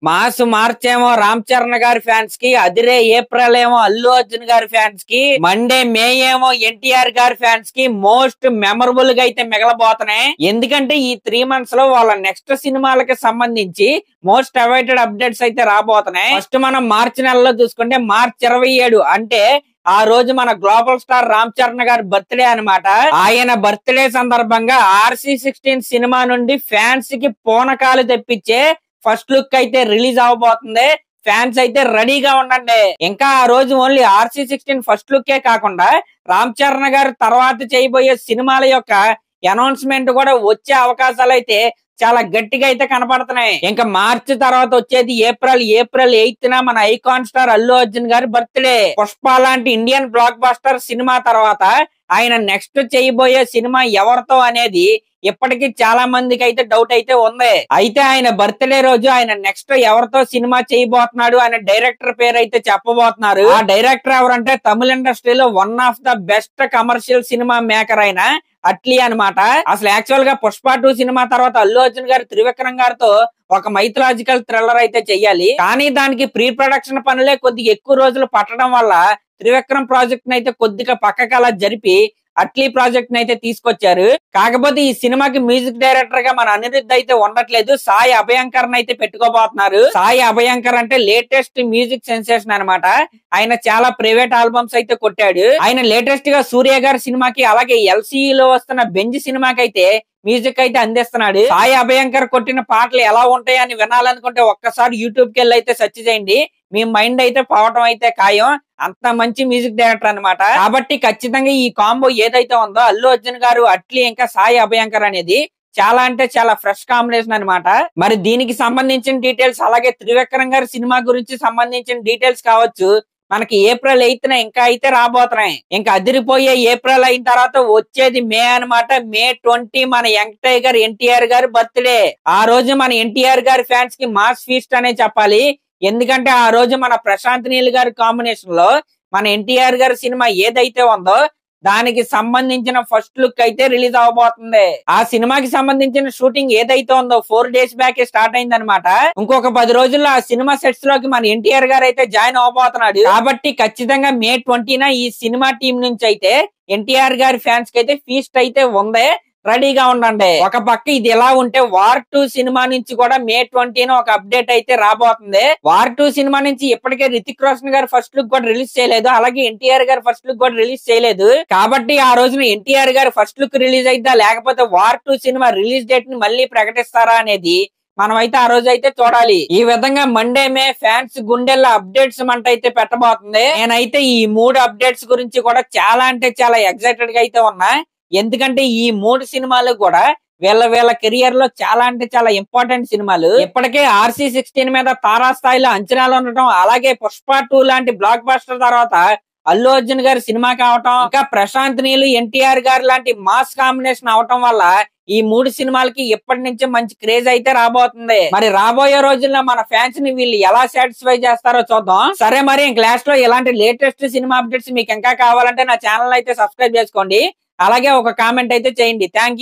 Mass March ఏమో రామ్ చరణ్ గారి fans కి, అదిరే ఏప్రిల్ ఏమో అల్లు అర్జున్ గారి ఫ్యాన్స్ కి, మండే మే ఏమో ఎన్టీఆర్ గారి ఫ్యాన్స్ కి మోస్ట్ మెమరబుల్ గా అయితే మిగలబోతున్నాయి. ఎందుకంటే ఈ 3 months లో వాళ్ళ నెక్స్ట్ సినిమాలకి సంబంధించి మోస్ట్ అవైటెడ్ అప్డేట్స్ అయితే రాబోతున్నాయి. ఫస్ట్ మనం మార్చి నెలలో చూసుకుంటే మార్చి 27 అంటే ఆ రోజు మన గ్లోబల్ స్టార్ రామ్ చరణ్ గారి బర్త్డే అన్నమాట. ఆయన బర్త్డే సందర్భంగా RC16 సినిమా నుండి ఫ్యాన్స్ కి పూనకాలు తెప్పించే ఫస్ట్ లుక్ అయితే రిలీజ్ అవబోతుంది. ఫ్యాన్స్ అయితే రెడీగా ఉండండి. ఇంకా ఆ రోజు ఓన్లీ RC16 ఫస్ట్ లుక్కే కాకుండా రామ్ చరణ్ గారు తర్వాత చేయబోయే సినిమాల యొక్క అనౌన్స్మెంట్ కూడా వచ్చే అవకాశాలు అయితే చాలా గట్టిగా అయితే కనపడుతున్నాయి. ఇంకా మార్చి తర్వాత వచ్చేది ఏప్రిల్ 8th మన ఐకాన్ స్టార్ అల్లు అర్జున్ గారి బర్త్డే. పుష్ప లాంటి ఇండియన్ బ్లాక్ బస్టర్ సినిమా తర్వాత ఆయన నెక్స్ట్ చేయబోయే సినిమా ఎవరితో అనేది ఇప్పటికీ చాలా మందికి అయితే డౌట్ అయితే ఉంది. అయితే ఆయన బర్త్డే రోజు ఆయన నెక్స్ట్ ఎవరితో సినిమా చేయబోతున్నాడు అనే డైరెక్టర్ పేరు అయితే చెప్పబోతున్నారు. ఆ డైరెక్టర్ ఎవరంటే తమిళ ఇండస్ట్రీలో one of the best commercial cinema maker అయిన అట్లీ అన్నమాట. అసలు యాక్చువల్ గా పుష్ప 2 సినిమా తర్వాత అల్లు అర్జున్ గారు త్రివిక్రమ్ గారితో ఒక మైథలాజికల్ థ్రిల్లర్ అయితే చెయ్యాలి. కానీ దానికి ప్రీ ప్రొడక్షన్ పనులే కొద్దిగా ఎక్కువ రోజులు పట్టడం వల్ల త్రివిక్రమ్ ప్రాజెక్ట్ అయితే కొద్దిగా పక్కకి అలా జరిపి అట్లీ ప్రాజెక్ట్ అయితే తీసుకొచ్చారు. కాకపోతే ఈ సినిమాకి మ్యూజిక్ డైరెక్టర్ గా మన అనిరుద్ధ్ అయితే ఉండట్లేదు. సాయి అభయంకర్ అయితే పెట్టుకోబోతున్నారు. సాయి అభయంకర్ అంటే లేటెస్ట్ మ్యూజిక్ సెన్సేషన్ అన్నమాట. ఆయన చాలా ప్రైవేట్ ఆల్బమ్స్ అయితే కొట్టాడు. ఆయన లేటెస్ట్ గా సూర్య గారి సినిమాకి అలాగే LCEలో వస్తున్న బెంజ్ సినిమాకి అయితే మ్యూజిక్ అయితే అందిస్తున్నాడు. సాయి అభయంకర్ కొట్టిన పాటలు ఎలా ఉంటాయని వినాలనుకుంటే ఒక్కసారి యూట్యూబ్ కి వెళ్ళి అయితే సెర్చ్ చేయండి. మీ మైండ్ అయితే పోవటం అయితే ఖాయం. అంత మంచి మ్యూజిక్ డైరెక్టర్ అన్నమాట. కాబట్టి ఖచ్చితంగా ఈ కాంబో ఏదైతే ఉందో అల్లు అర్జున్ గారు అట్లీ ఇంకా సాయి అభయంకర్ అనేది చాలా అంటే చాలా ఫ్రెష్ కాంబినేషన్ అన్నమాట. మరి దీనికి సంబంధించిన డీటెయిల్స్ అలాగే త్రివిక్రమ్ గారి సినిమా గురించి సంబంధించిన డీటెయిల్స్ కావచ్చు మనకి ఏప్రిల్ 8th ఇంకా అయితే రాబోతున్నాయి. ఇంకా అదిరిపోయే ఏప్రిల్ అయిన తర్వాత వచ్చేది మే అన్నమాట. మే 20 మన యంగ్ టైగర్ ఎన్టీఆర్ గారి బర్త్డే. ఆ రోజు మన ఎన్టీఆర్ గారి ఫ్యాన్స్ కి మాస్ ఫీస్ట్ అనే చెప్పాలి. ఎందుకంటే ఆ రోజు మన ప్రశాంత్ నీల్ గారి కాంబినేషన్ లో మన ఎన్టీఆర్ గారి సినిమా ఏదైతే ఉందో దానికి సంబంధించిన ఫస్ట్ లుక్ అయితే రిలీజ్ అవబోతుంది. ఆ సినిమాకి సంబంధించిన షూటింగ్ ఏదైతే ఉందో 4 days బ్యాక్ స్టార్ట్ అయింది అనమాట. ఇంకొక 10 రోజుల్లో ఆ సినిమా సెట్స్ లోకి మన ఎన్టీఆర్ గారు అయితే జాయిన్ అవబోతున్నాడు. కాబట్టి ఖచ్చితంగా మే 20న ఈ సినిమా టీం నుంచి అయితే ఎన్టీఆర్ గారి ఫ్యాన్స్ కి అయితే ఫీస్ట్ అయితే ఉంది. రెడీగా ఉండండి. ఒక పక్క ఇది ఎలా ఉంటే వార్ 2 సినిమా నుంచి కూడా మే 20న ఒక అప్డేట్ అయితే రాబోతుంది. వార్ 2 సినిమా నుంచి ఇప్పటికే రితిక్ రోషన్ గారు ఫస్ట్ లుక్ కూడా రిలీజ్ చేయలేదు. అలాగే ఎన్టీఆర్ గారు ఫస్ట్ లుక్ కూడా రిలీజ్ చేయలేదు. కాబట్టి ఆ రోజున ఎన్టీఆర్ గారు ఫస్ట్ లుక్ రిలీజ్ అయిద్దా లేకపోతే వార్ 2 సినిమా రిలీజ్ డేట్ ని మళ్ళీ ప్రకటిస్తారా అనేది మనమైతే ఆ రోజు అయితే చూడాలి. ఈ విధంగా మండే మే ఫ్యాన్స్ గుండెల్లో అప్డేట్స్ మంట అయితే పెట్టబోతుంది. నేనైతే ఈ 3 అప్డేట్స్ గురించి కూడా చాలా అంటే చాలా ఎక్సైటెడ్ గా అయితే ఉన్నా. ఎందుకంటే ఈ 3 సినిమాలు కూడా వీళ్ళ కెరియర్ లో చాలా అంటే చాలా ఇంపార్టెంట్ సినిమాలు. ఇప్పటికే RC16 మీద తారాస్థాయిలో అంచనాలు ఉండటం, అలాగే పుష్ప 2 లాంటి బ్లాక్ బస్టర్ తర్వాత అల్లు అర్జున్ గారి సినిమా కావటం, ఇంకా ప్రశాంత్ నీల్ ఎన్టీఆర్ గారు లాంటి మాస్ కాంబినేషన్ అవటం వల్ల ఈ 3 సినిమాలకి ఇప్పటి నుంచి మంచి క్రేజ్ అయితే రాబోతుంది. మరి రాబోయే రోజుల్లో మన ఫ్యాన్స్ ని వీళ్ళు ఎలా సాటిస్ఫై చేస్తారో చూద్దాం. సరే మరి క్లాస్ లో ఇలాంటి లేటెస్ట్ సినిమా అప్డేట్స్ మీకు ఇంకా కావాలంటే నా ఛానల్ అయితే సబ్స్క్రైబ్ చేసుకోండి. అలాగే ఒక కామెంట్ అయితే చేయండి. Thank you.